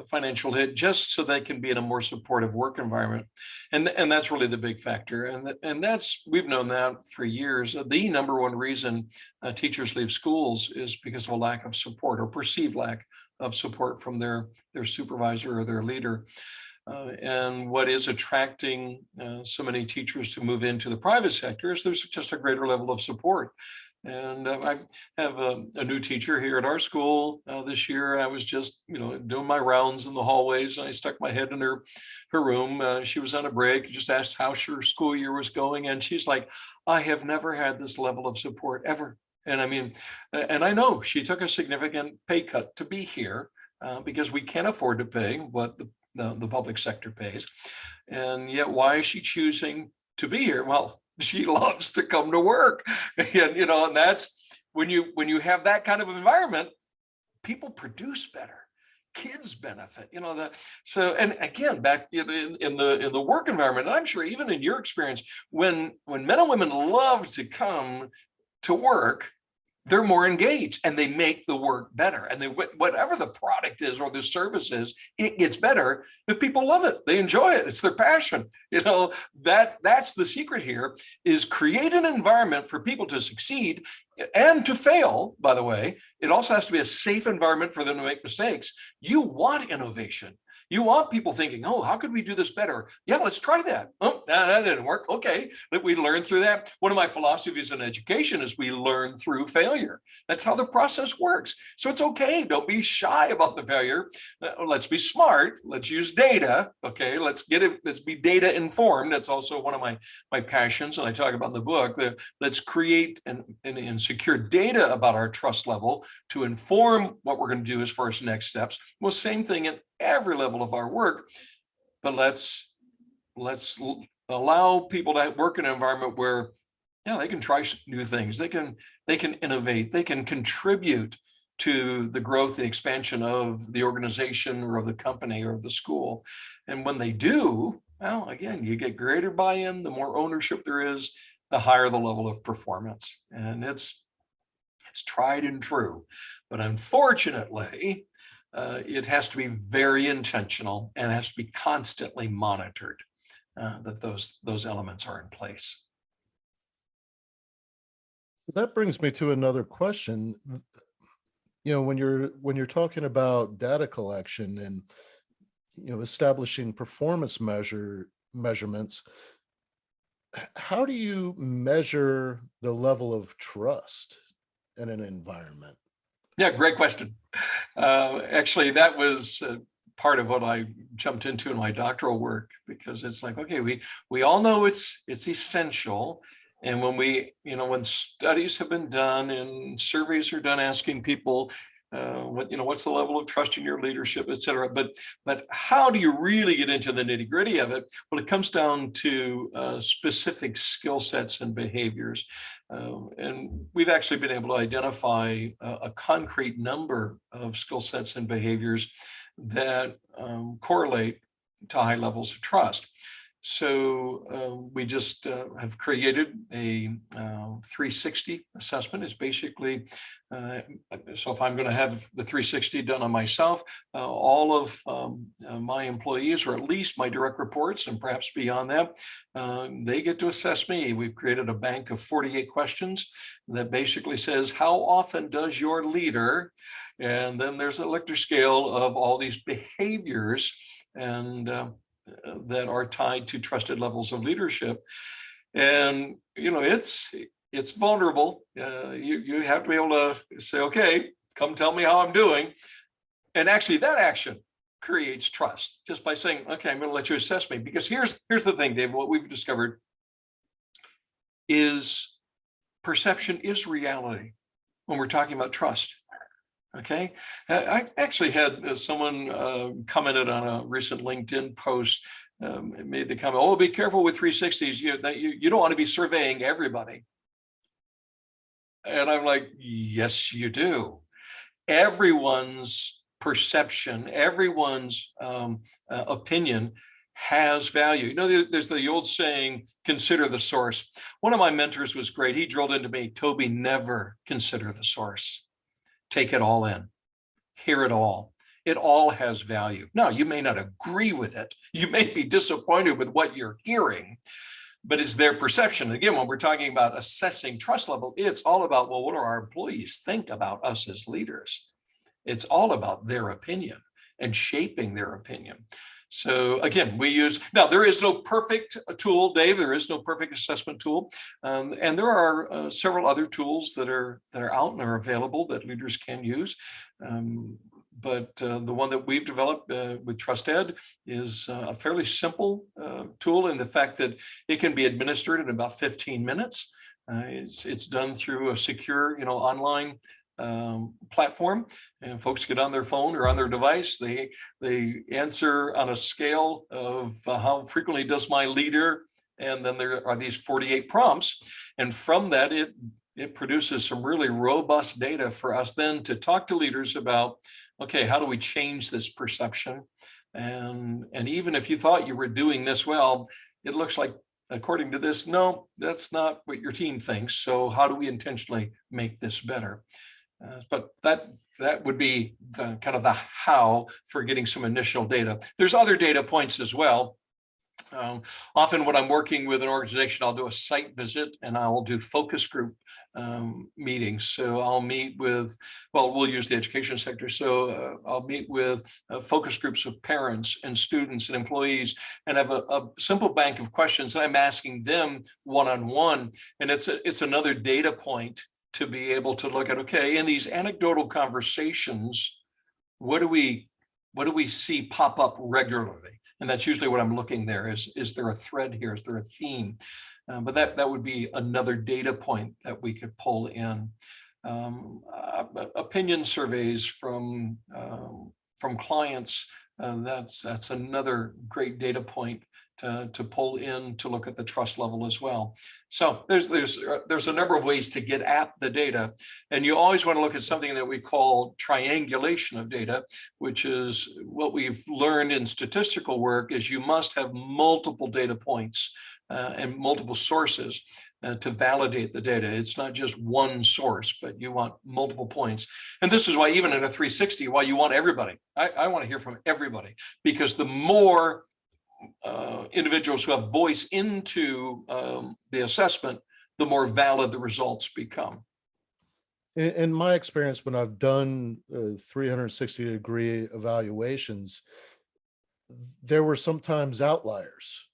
financial hit just so they can be in a more supportive work environment. And that's really the big factor. And that's, we've known that for years. The number one reason teachers leave schools is because of a lack of support, or perceived lack of support from their supervisor or their leader. And what is attracting so many teachers to move into the private sector is there's just a greater level of support. And I have a new teacher here at our school this year. I was just, doing my rounds in the hallways, and I stuck my head in her room. She was on a break, just asked how her school year was going. And she's like, I have never had this level of support ever. And I mean, and I know she took a significant pay cut to be here because we can't afford to pay what the public sector pays. And yet, why is she choosing to be here? Well, she loves to come to work. And that's when you have that kind of environment, people produce better. Kids benefit, so, and again, back in the work environment, and I'm sure even in your experience, when men and women love to come to work, they're more engaged and they make the work better. And whatever the product is or the service is, it gets better if people love it. They enjoy it. It's their passion. That's the secret here, is create an environment for people to succeed and to fail. By the way, it also has to be a safe environment for them to make mistakes. You want innovation. You want people thinking, oh, how could we do this better? Yeah, let's try that. Oh, that didn't work. Okay, that we learn through that. One of my philosophies in education is we learn through failure. That's how the process works. So it's okay. Don't be shy about the failure. Let's be smart. Let's use data. Okay, let's be data informed. That's also one of my passions, and I talk about in the book. That let's create and secure data about our trust level to inform what we're going to do as far as next steps. Well, same thing in every level of our work, but let's allow people to work in an environment where they can try new things, they can innovate, they can contribute to the growth and expansion of the organization or of the company or of the school. And when they do, well, again, you get greater buy-in. The more ownership there is, the higher the level of performance. And it's tried and true, but unfortunately it has to be very intentional and has to be constantly monitored that those elements are in place. That brings me to another question. When you're talking about data collection and establishing performance measurements, how do you measure the level of trust in an environment? Yeah, great question. Actually, that was part of what I jumped into in my doctoral work, because it's like, okay, we all know it's essential. And when when studies have been done and surveys are done asking people, what's the level of trust in your leadership, et cetera. But how do you really get into the nitty gritty of it? Well, it comes down to specific skill sets and behaviors. And we've actually been able to identify a concrete number of skill sets and behaviors that correlate to high levels of trust. So we just have created a 360 assessment. Is basically, so if I'm going to have the 360 done on myself, all of my employees, or at least my direct reports, and perhaps beyond that, they get to assess me. We've created a bank of 48 questions that basically says, how often does your leader, and then there's a Likert scale of all these behaviors and that are tied to trusted levels of leadership. And it's vulnerable. You have to be able to say, okay, come tell me how I'm doing. And actually that action creates trust, just by saying, okay, I'm going to let you assess me. Because here's the thing, Dave, what we've discovered is perception is reality when we're talking about trust. Okay, I actually had someone commented on a recent LinkedIn post, made the comment, oh, be careful with 360s. You don't want to be surveying everybody. And I'm like, yes, you do. Everyone's perception, everyone's opinion has value. There's the old saying, consider the source. One of my mentors was great. He drilled into me, Toby, never consider the source. Take it all in, hear it all. It all has value. Now, you may not agree with it. You may be disappointed with what you're hearing, but it's their perception. Again, when we're talking about assessing trust level, it's all about, well, what do our employees think about us as leaders? It's all about their opinion and shaping their opinion. So again, now there is no perfect tool, Dave, there is no perfect assessment tool. And there are several other tools that are out and are available that leaders can use. But the one that we've developed with TrustEd is a fairly simple tool in the fact that it can be administered in about 15 minutes. It's done through a secure, online platform, and folks get on their phone or on their device. They answer on a scale of how frequently does my leader, and then there are these 48 prompts, and from that it produces some really robust data for us then to talk to leaders about, okay, how do we change this perception? And even if you thought you were doing this well, it looks like, according to this, no, that's not what your team thinks. So how do we intentionally make this better? But that would be the kind of the how for getting some initial data. There's other data points as well. Often when I'm working with an organization, I'll do a site visit and I'll do focus group meetings. So I'll meet with, we'll use the education sector. So I'll meet with focus groups of parents and students and employees and have a simple bank of questions that I'm asking them one-on-one. And it's another data point to be able to look at, okay, in these anecdotal conversations, what do we see pop up regularly? And that's usually what I'm looking there is there a thread here? Is there a theme? But that would be another data point that we could pull in. Opinion surveys from clients, that's another great data point to pull in to look at the trust level as well. So there's a number of ways to get at the data, and you always want to look at something that we call triangulation of data, which is what we've learned in statistical work is you must have multiple data points and multiple sources to validate the data. It's not just one source, but you want multiple points. And this is why even in a 360, why you want everybody. I want to hear from everybody, because the more individuals who have voice into the assessment, the more valid the results become. In my experience, when I've done 360-degree evaluations, there were sometimes outliers.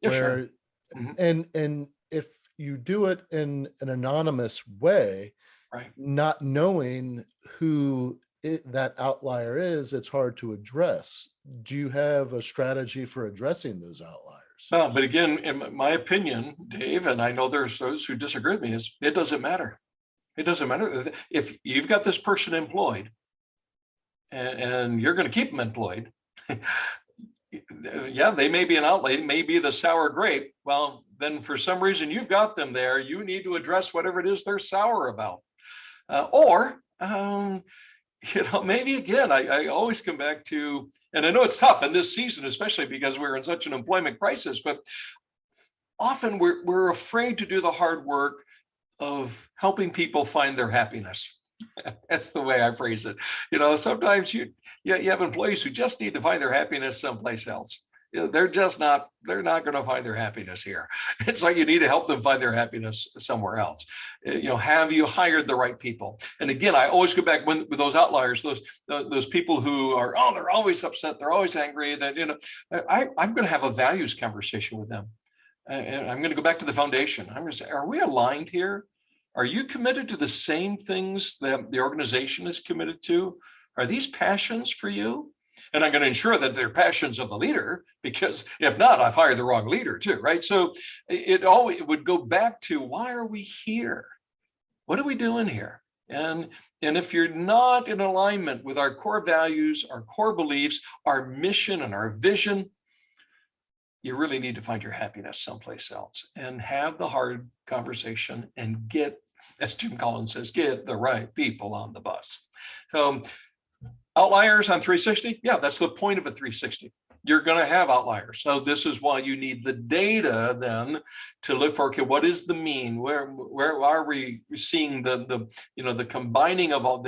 Yeah, where, sure. Mm-hmm. And if you do it in an anonymous way, Right, not knowing who that outlier is, it's hard to address. Do you have a strategy for addressing those outliers? well, but again, in my opinion, Dave, and I know there's those who disagree with me, is it doesn't matter. It doesn't matter if you've got this person employed and you're going to keep them employed. Yeah, they may be an outlier, it may be the sour grape. Well, then for some reason you've got them there, you need to address whatever it is they're sour about. Maybe again, I always come back to, and I know it's tough in this season, especially because we're in such an employment crisis, but often we're afraid to do the hard work of helping people find their happiness. That's the way I phrase it. Sometimes you have employees who just need to find their happiness someplace else. They're not going to find their happiness here. It's like you need to help them find their happiness somewhere else. Have you hired the right people? And again, I always go back with those outliers, those people who are, they're always upset, they're always angry. That I'm going to have a values conversation with them, and I'm going to go back to the foundation. I'm going to say, are we aligned here? Are you committed to the same things that the organization is committed to? Are these passions for you? And I'm going to ensure that they're passions of the leader, because if not, I've hired the wrong leader too, right? So it always would go back to, why are we here? What are we doing here? And if you're not in alignment with our core values, our core beliefs, our mission and our vision, you really need to find your happiness someplace else and have the hard conversation and get, as Jim Collins says, get the right people on the bus. So outliers on 360, yeah, that's the point of a 360. You're going to have outliers. So this is why you need the data then to look for, okay, what is the mean? Where are we seeing the combining of all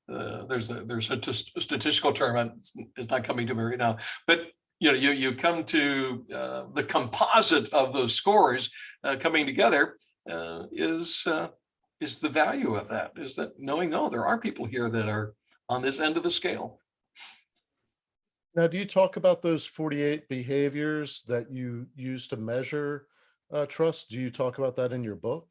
there's a statistical term, it's not coming to me right now, but you come to the composite of those scores coming together is the value of that, is that knowing, there are people here that are on this end of the scale. Now, do you talk about those 48 behaviors that you use to measure trust? Do you talk about that in your book?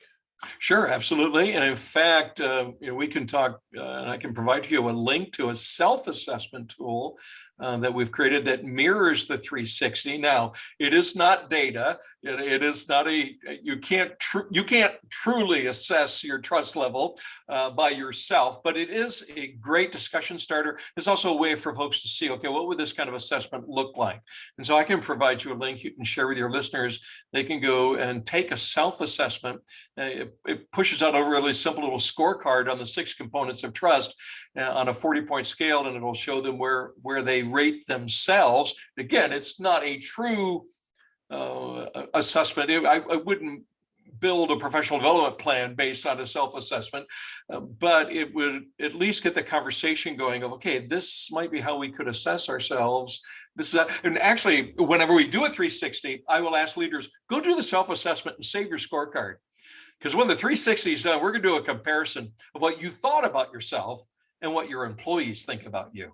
Sure, absolutely. And in fact, we can talk, and I can provide to you a link to a self-assessment tool that we've created that mirrors the 360. Now, it is not data. It is not you can't truly assess your trust level by yourself, but it is a great discussion starter. It's also a way for folks to see, okay, what would this kind of assessment look like? And so I can provide you a link you can share with your listeners. They can go and take a self-assessment. It pushes out a really simple little scorecard on the 6 components of trust on a 40-point scale, and it'll show them where they rate themselves. Again, it's not a true assessment. I wouldn't build a professional development plan based on a self-assessment, but it would at least get the conversation going of, okay, this might be how we could assess ourselves. This is and actually, whenever we do a 360, I will ask leaders, go do the self-assessment and save your scorecard. Because when the 360 is done, we're going to do a comparison of what you thought about yourself and what your employees think about you.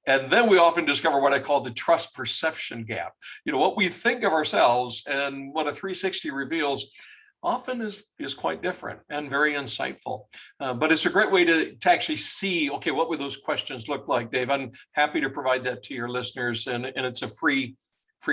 And then we often discover what I call the trust perception gap. What we think of ourselves and what a 360 reveals often is quite different and very insightful. But it's a great way to actually see, okay, what would those questions look like, Dave? I'm happy to provide that to your listeners, and it's a free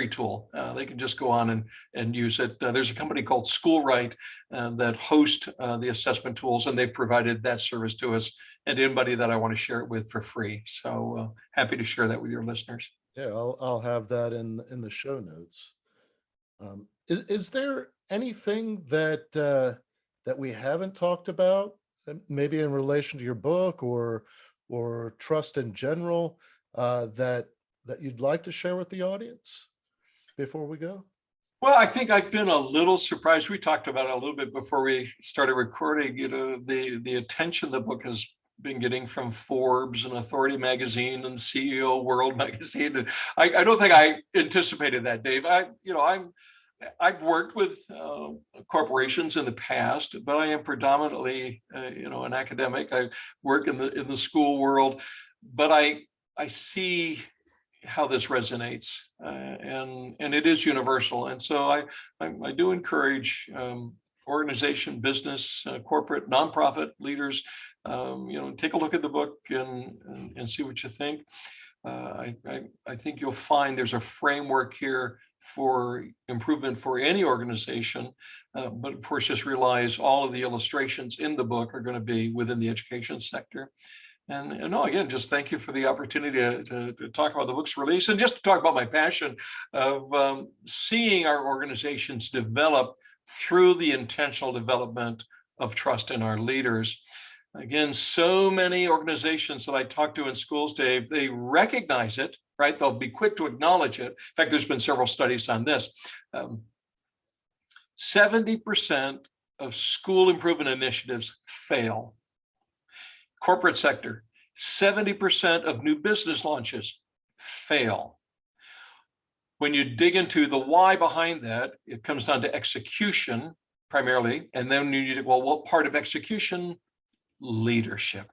tool. They can just go on and use it. There's a company called SchoolRight that host the assessment tools, and they've provided that service to us and anybody that I want to share it with for free. So happy to share that with your listeners. Yeah, I'll have that in the show notes. Is there anything that we haven't talked about, maybe in relation to your book or trust in general, that you'd like to share with the audience before we go? Well, I think I've been a little surprised. We talked about it a little bit before we started recording. The attention the book has been getting from Forbes and Authority Magazine and CEO World Magazine. And I don't think I anticipated that, Dave. I've worked with corporations in the past, but I am predominantly, an academic. I work in the school world, but I see how this resonates, and it is universal. And so I do encourage organization, business, corporate, nonprofit leaders, take a look at the book and see what you think. I think you'll find there's a framework here for improvement for any organization, but of course, just realize all of the illustrations in the book are going to be within the education sector. And no, again, just thank you for the opportunity to talk about the book's release and just to talk about my passion of seeing our organizations develop through the intentional development of trust in our leaders. Again, so many organizations that I talk to in schools, Dave, they recognize it, right? They'll be quick to acknowledge it. In fact, there's been several studies on this. 70% of school improvement initiatives fail. Corporate sector, 70% of new business launches fail. When you dig into the why behind that, it comes down to execution primarily. And then you need, well, what part of execution? Leadership.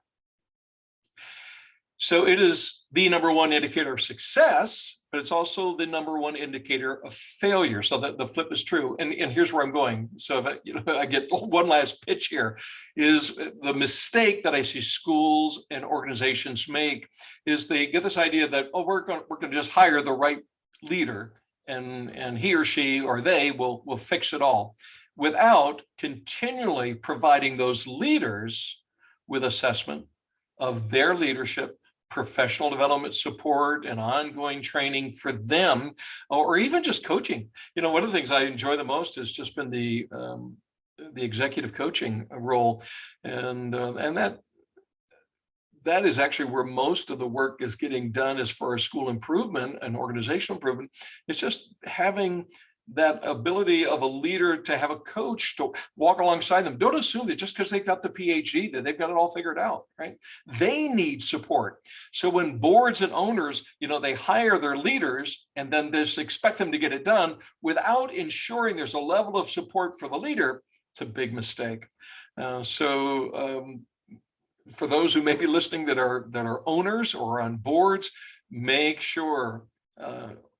So it is the number one indicator of success, but it's also the number one indicator of failure. So that the flip is true. And here's where I'm going. So if I get one last pitch here, is the mistake that I see schools and organizations make is they get this idea that, oh, we're going to just hire the right leader and he or she or they will fix it all, without continually providing those leaders with assessment of their leadership, professional development support, and ongoing training for them, or even just coaching. One of the things I enjoy the most has just been the executive coaching role, and that is actually where most of the work is getting done as far as school improvement and organizational improvement. It's just having that ability of a leader to have a coach to walk alongside them. Don't assume that just because they've got the PhD that they've got it all figured out, right? They need support. So when boards and owners, they hire their leaders and then just expect them to get it done without ensuring there's a level of support for the leader, it's a big mistake. for those who may be listening that are owners or on boards, make sure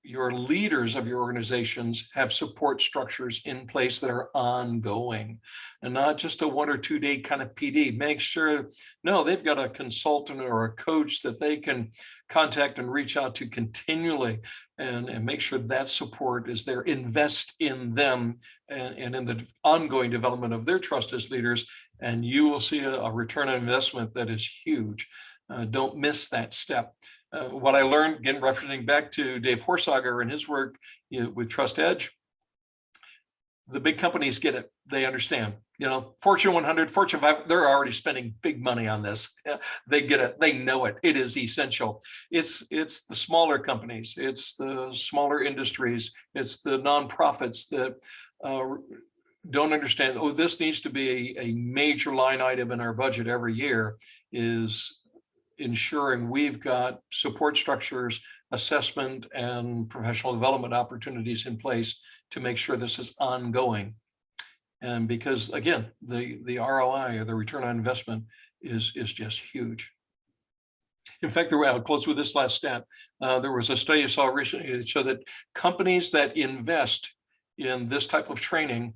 your leaders of your organizations have support structures in place that are ongoing and not just a 1 or 2 day kind of PD. Make sure, no, they've got a consultant or a coach that they can contact and reach out to continually, and make sure that support is there. Invest in them and in the ongoing development of their trust as leaders, and you will see a return on investment that is huge. Don't miss that step. What I learned, again, referencing back to Dave Horsager and his work with Trust Edge, the big companies get it. They understand. Fortune 100, Fortune 500, they're already spending big money on this. They get it. They know it. It is essential. It's the smaller companies. It's the smaller industries. It's the nonprofits that don't understand, oh, this needs to be a major line item in our budget every year, is ensuring we've got support structures, assessment, and professional development opportunities in place to make sure this is ongoing. And because, again, the ROI, or the return on investment, is just huge. In fact, I'll close with this last stat. There was a study I saw recently that showed that companies that invest in this type of training,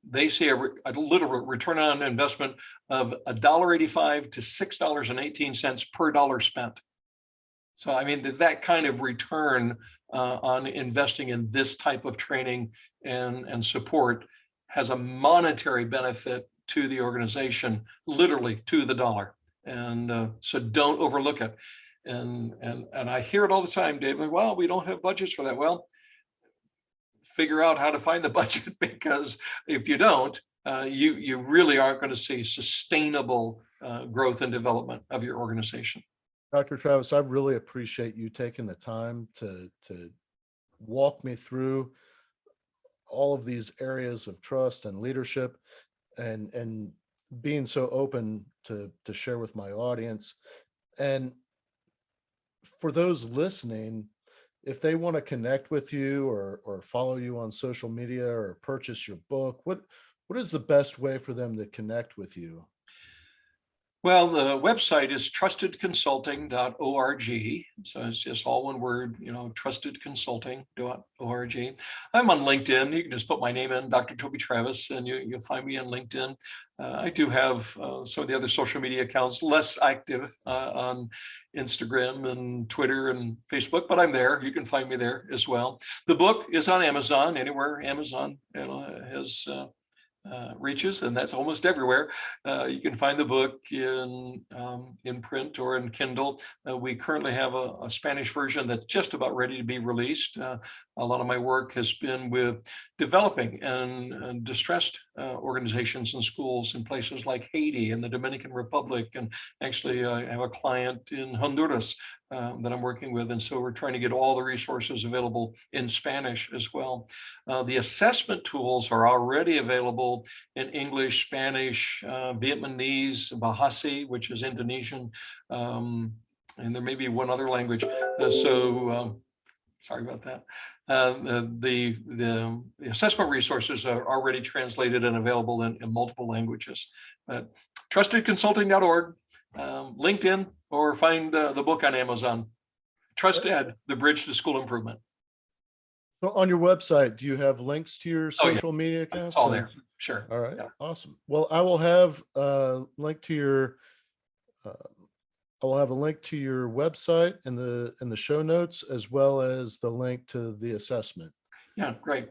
they see a literal return on investment of $1.85 to $6.18 per dollar spent. So, I mean, that kind of return on investing in this type of training and support has a monetary benefit to the organization, literally to the dollar. And so don't overlook it. And I hear it all the time, David, well, we don't have budgets for that. Well, figure out how to find the budget, because if you don't, you really aren't going to see sustainable growth and development of your organization. Dr. Travis, I really appreciate you taking the time to walk me through all of these areas of trust and leadership, and being so open to share with my audience. And for those listening, if they want to connect with you or follow you on social media or purchase your book, what is the best way for them to connect with you? Well, the website is trustedconsulting.org. So it's just all one word, trustedconsulting.org. I'm on LinkedIn. You can just put my name in, Dr. Toby Travis, and you'll find me on LinkedIn. I do have some of the other social media accounts, less active on Instagram and Twitter and Facebook, but I'm there. You can find me there as well. The book is on Amazon, anywhere Amazon has reaches, and that's almost everywhere. You can find the book in print or in Kindle. We currently have a Spanish version that's just about ready to be released. A lot of my work has been with developing and distressed organizations and schools in places like Haiti and the Dominican Republic. And actually, I have a client in Honduras that I'm working with. And so we're trying to get all the resources available in Spanish as well. The assessment tools are already available in English, Spanish, Vietnamese, Bahasa, which is Indonesian, and there may be one other language. Sorry about that. The assessment resources are already translated and available in multiple languages. Trustedconsulting.org, LinkedIn, or find the book on Amazon. Trust Ed, The Bridge to School Improvement. So on your website, do you have links to your social media accounts? It's all there. Sure. All right. Yeah. Awesome. Well, I will have a link to your website in the show notes, as well as the link to the assessment. Yeah, great.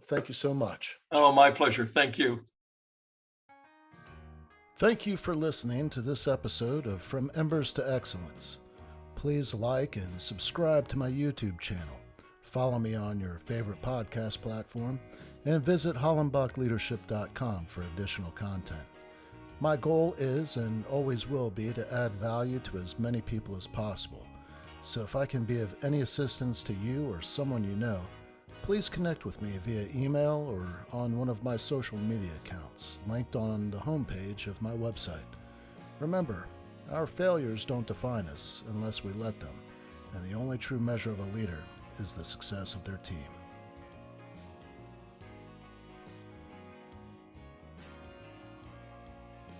Thank you so much. Oh, my pleasure. Thank you. Thank you for listening to this episode of From Embers to Excellence. Please like and subscribe to my YouTube channel. Follow me on your favorite podcast platform, and visit hollenbachleadership.com for additional content. My goal is and always will be to add value to as many people as possible. So if I can be of any assistance to you or someone you know, please connect with me via email or on one of my social media accounts, linked on the homepage of my website. Remember, our failures don't define us unless we let them, and the only true measure of a leader is the success of their team.